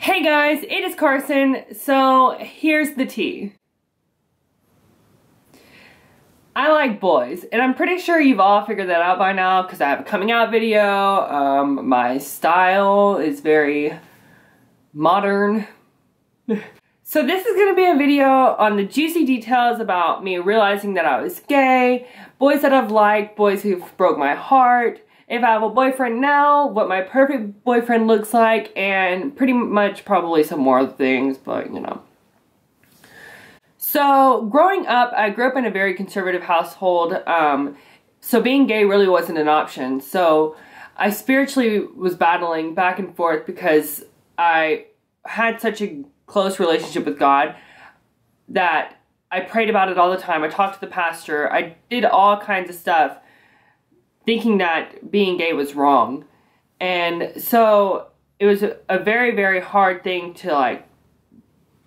Hey guys, it is Carson. So here's the tea. I like boys, and I'm pretty sure you've all figured that out by now because I have a coming out video. My style is very modern. So this is going to be a video on the juicy details about me realizing that I was gay, boys that I've liked, boys who've broke my heart, if I have a boyfriend now, what my perfect boyfriend looks like, and pretty much probably some more things, but you know. So growing up, I grew up in a very conservative household, so being gay really wasn't an option. So I spiritually was battling back and forth because I had such a close relationship with God that I prayed about it all the time. I talked to the pastor. I did all kinds of stuff thinking that being gay was wrong. And so it was a very, very hard thing to like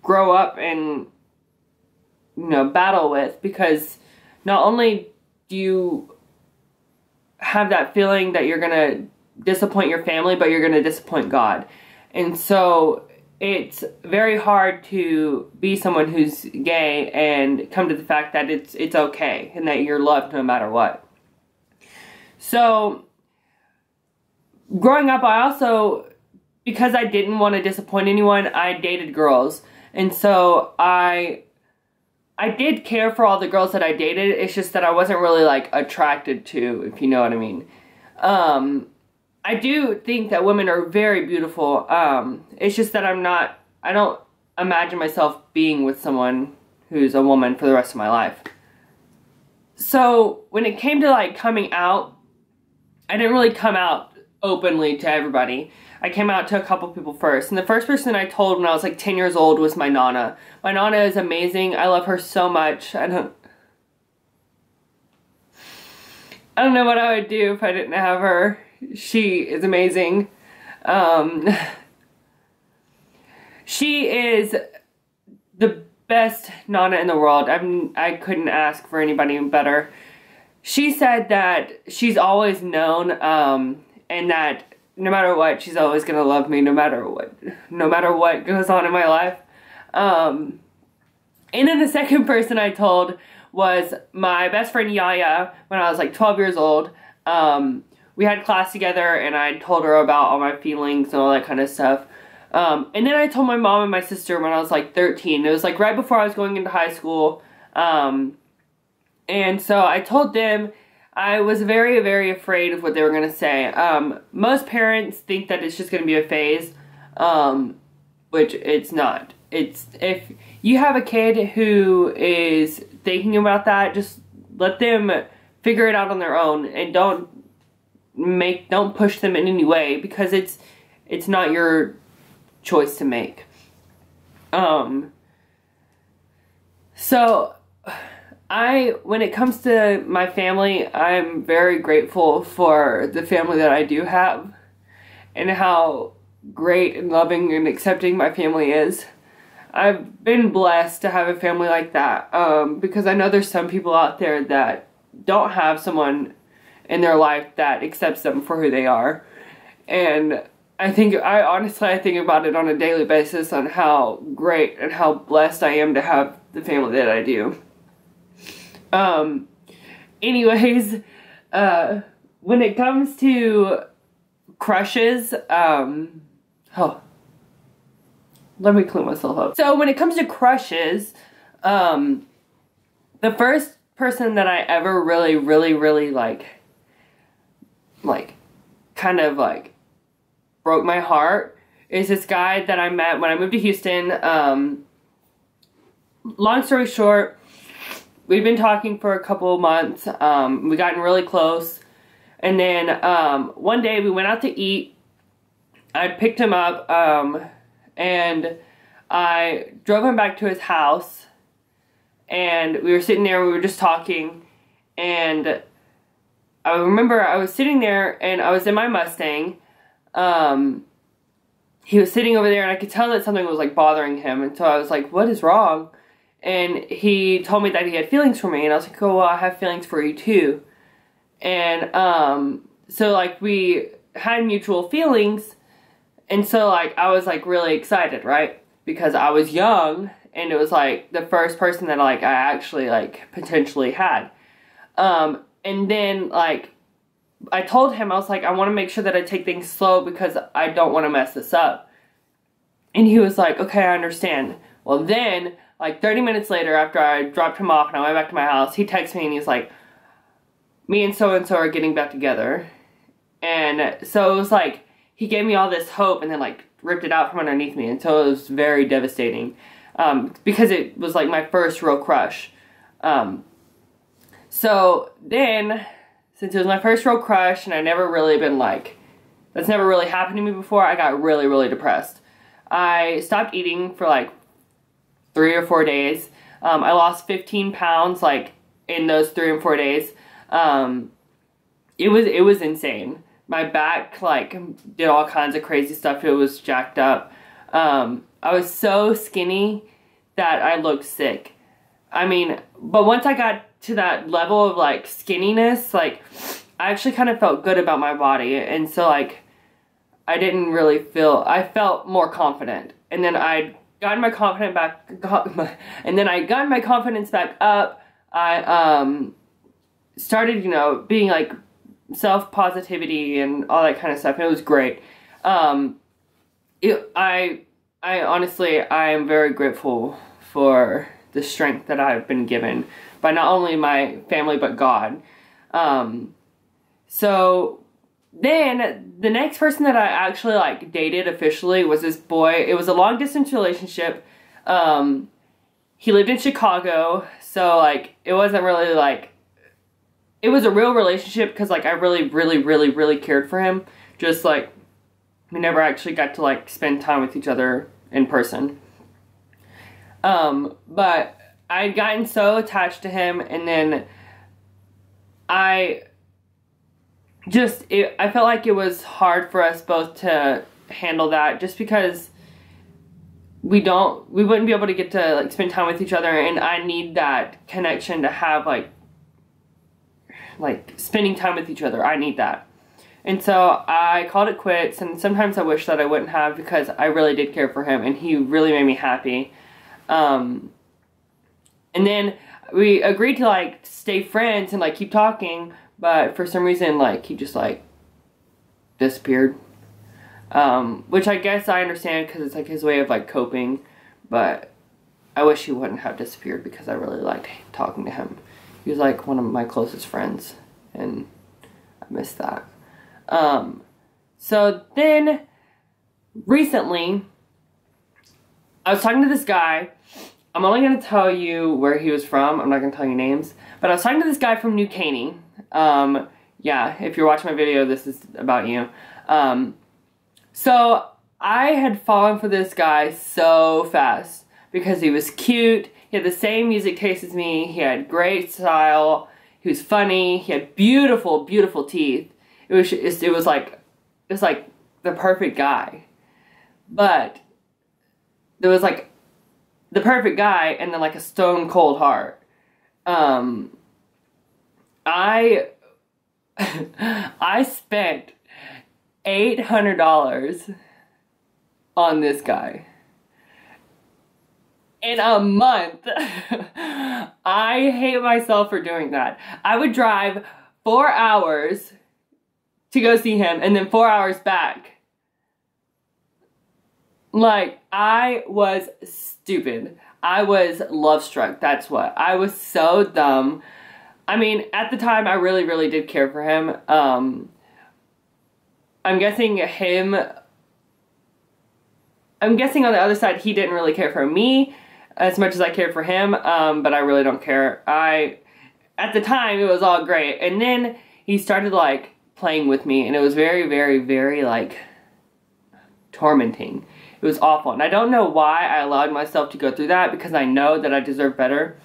grow up and, you know, battle with, because not only do you have that feeling that you're gonna disappoint your family, but you're gonna disappoint God. And so it's very hard to be someone who's gay and come to the fact that it's okay and that you're loved no matter what. So growing up, I also, because I didn't want to disappoint anyone, I dated girls. And so I did care for all the girls that I dated. It's just that I wasn't really like attracted to, if you know what I mean. I do think that women are very beautiful. It's just that I don't imagine myself being with someone who's a woman for the rest of my life. So when it came to like coming out, I didn't really come out openly to everybody. I came out to a couple people first. And the first person I told when I was like 10 years old was my Nana. My Nana is amazing. I love her so much. I don't know what I would do if I didn't have her. She is amazing. She is the best Nana in the world. I couldn't ask for anybody better. She said that she's always known, and that no matter what, she's always gonna love me no matter what goes on in my life. And then the second person I told was my best friend YaYa when I was like 12 years old. We had class together and I told her about all my feelings and all that kind of stuff. And then I told my mom and my sister when I was like 13. It was like right before I was going into high school. And so I told them. I was very, very afraid of what they were going to say. Most parents think that it's just going to be a phase, which it's not. If you have a kid who is thinking about that, just let them figure it out on their own, and don't push them in any way, because it's not your choice to make. So when it comes to my family, I'm very grateful for the family that I do have and how great and loving and accepting my family is. I've been blessed to have a family like that, because I know there's some people out there that don't have someone in their life that accepts them for who they are. And I think about it on a daily basis on how great and how blessed I am to have the family that I do. Anyways, when it comes to crushes, let me clean myself up. So when it comes to crushes, the first person that I ever really kind of broke my heart is this guy that I met when I moved to Houston. Long story short, we'd been talking for a couple of months. We gotten really close. And then one day we went out to eat. I picked him up and I drove him back to his house. And we were sitting there, we were just talking. And I remember I was sitting there and I was in my Mustang. He was sitting over there and I could tell that something was like bothering him. And so I was like, what is wrong? And he told me that he had feelings for me, and I was like, oh, well, I have feelings for you too. And so like we had mutual feelings, And so, like, I was, like, really excited, right? Because I was young, and it was, like, the first person that, like, I actually, like, potentially had. And then, like, I told him, I was like, I want to make sure that I take things slow because I don't want to mess this up. And he was like, okay, I understand. Well, then, like, 30 minutes later, after I dropped him off and I went back to my house, he texted me and he's like, me and so are getting back together. And so it was like, he gave me all this hope and then, like, ripped it out from underneath me. And so it was very devastating. Because it was, like, my first real crush. So then, since it was my first real crush and I'd never really been, like, that's never really happened to me before, I got really, really depressed. I stopped eating for, like, 3 or 4 days. I lost 15 pounds, like, in those 3 or 4 days. It was insane. My back, like, did all kinds of crazy stuff. It was jacked up. I was so skinny that I looked sick. I mean, but once I got to that level of, like, skinniness, like, I actually kind of felt good about my body. And so, like, I didn't really feel, I felt more confident. And then I'd gotten my confidence back, and then I got my confidence back up. I, started, you know, being, like, self-positivity and all that kind of stuff. And it was great. I honestly, I am very grateful for the strength that I've been given by not only my family, but God. So then the next person that I actually, like, dated officially was this boy. It was a long distance relationship. He lived in Chicago. So, like, it wasn't really, like, it was a real relationship because, like, I really cared for him. Just, like, we never actually got to, like, spend time with each other in person. But I'd gotten so attached to him, and then I felt like it was hard for us both to handle that just because we wouldn't be able to get to, like, spend time with each other, and I need that connection to have, like, spending time with each other. I need that. And so I called it quits, and sometimes I wish that I wouldn't have because I really did care for him, and he really made me happy. And then we agreed to, like, stay friends and, like, keep talking, but for some reason, like, he just, like, disappeared. Which I guess I understand because it's, like, his way of, like, coping, but I wish he wouldn't have disappeared because I really liked talking to him. He was, like, one of my closest friends, and I miss that. So then, recently, I was talking to this guy. I'm only going to tell you where he was from. I'm not going to tell you names. But I was talking to this guy from New Caney. Yeah, if you're watching my video, this is about you. So I had fallen for this guy so fast because he was cute. He had the same music taste as me. He had great style. He was funny. He had beautiful, beautiful teeth. It was like the perfect guy. But there was, like, the perfect guy and then, like, a stone cold heart. I spent $800 on this guy in a month. I hate myself for doing that. I would drive 4 hours to go see him and then 4 hours back. Like, I was stupid. I was love-struck, that's what. I was so dumb. I mean, at the time, I really did care for him. I'm guessing on the other side, he didn't really care for me as much as I cared for him, but I really don't care. At the time, it was all great. And then he started, like, playing with me, and it was very, like, tormenting. It was awful. And I don't know why I allowed myself to go through that, because I know that I deserve better.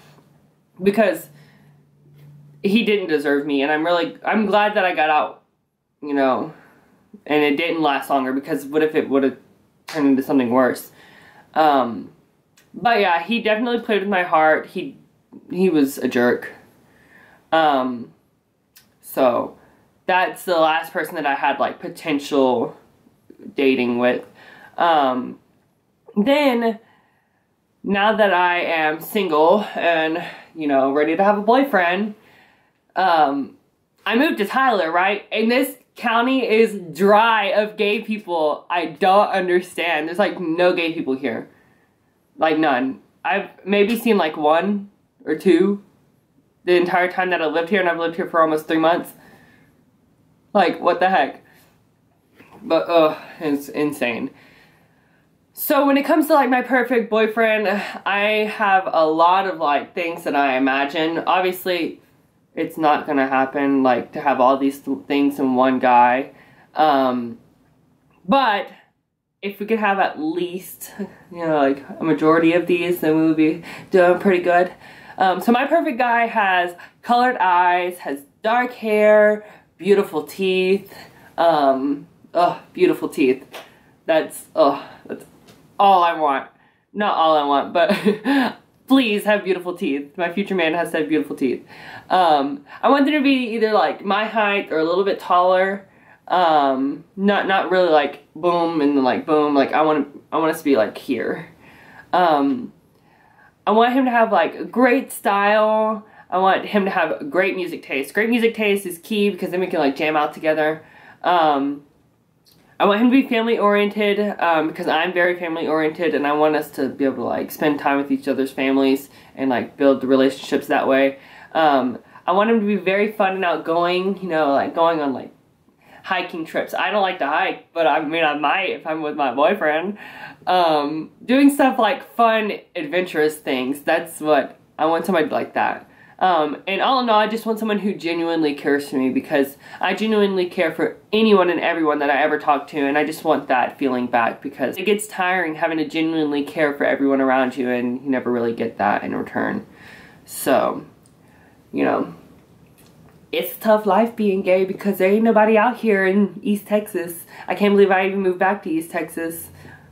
Because he didn't deserve me, and I'm glad that I got out, you know, and it didn't last longer, because what if it would have turned into something worse? But yeah, he definitely played with my heart. He was a jerk. So that's the last person that I had, like, potential dating with. Then, now that I am single and, you know, ready to have a boyfriend, I moved to Tyler, right? And this county is dry of gay people. I don't understand. There's like no gay people here. Like none. I've maybe seen like 1 or 2 the entire time that I lived here, and I've lived here for almost 3 months. Like, what the heck? But, it's insane. So when it comes to like my perfect boyfriend, I have a lot of like things that I imagine. Obviously, it's not gonna happen, like, to have all these things in one guy. But if we could have at least, you know, like a majority of these, then we would be doing pretty good. So my perfect guy has colored eyes, has dark hair, beautiful teeth. Beautiful teeth. That's all I want. Not all I want, but please have beautiful teeth. My future man has to have beautiful teeth. I want them to be either like my height or a little bit taller. Not really like boom and then like boom. Like I want us to be like here. I want him to have like great style. I want him to have great music taste. Great music taste is key because then we can like jam out together. I want him to be family oriented because I'm very family oriented, and I want us to be able to like spend time with each other's families and like build the relationships that way. I want him to be very fun and outgoing, you know, like going on like hiking trips. I don't like to hike, but I mean I might if I'm with my boyfriend. Doing stuff like fun, adventurous things. That's what I want, somebody like that. And all in all, I just want someone who genuinely cares for me, because I genuinely care for anyone and everyone that I ever talk to, and I just want that feeling back, because it gets tiring having to genuinely care for everyone around you and you never really get that in return. So, you know, it's a tough life being gay because there ain't nobody out here in East Texas. I can't believe I even moved back to East Texas.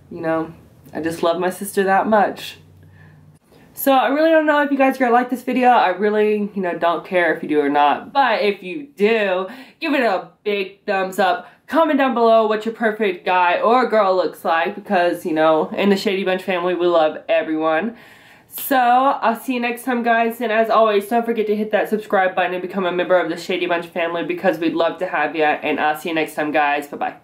You know, I just love my sister that much. So I really don't know if you guys are gonna like this video. I really, you know, don't care if you do or not. But if you do, give it a big thumbs up. Comment down below what your perfect guy or girl looks like, because, you know, in the Shady Bunch family, we love everyone. So I'll see you next time, guys. And as always, don't forget to hit that subscribe button and become a member of the Shady Bunch family, because we'd love to have you. And I'll see you next time, guys. Bye-bye.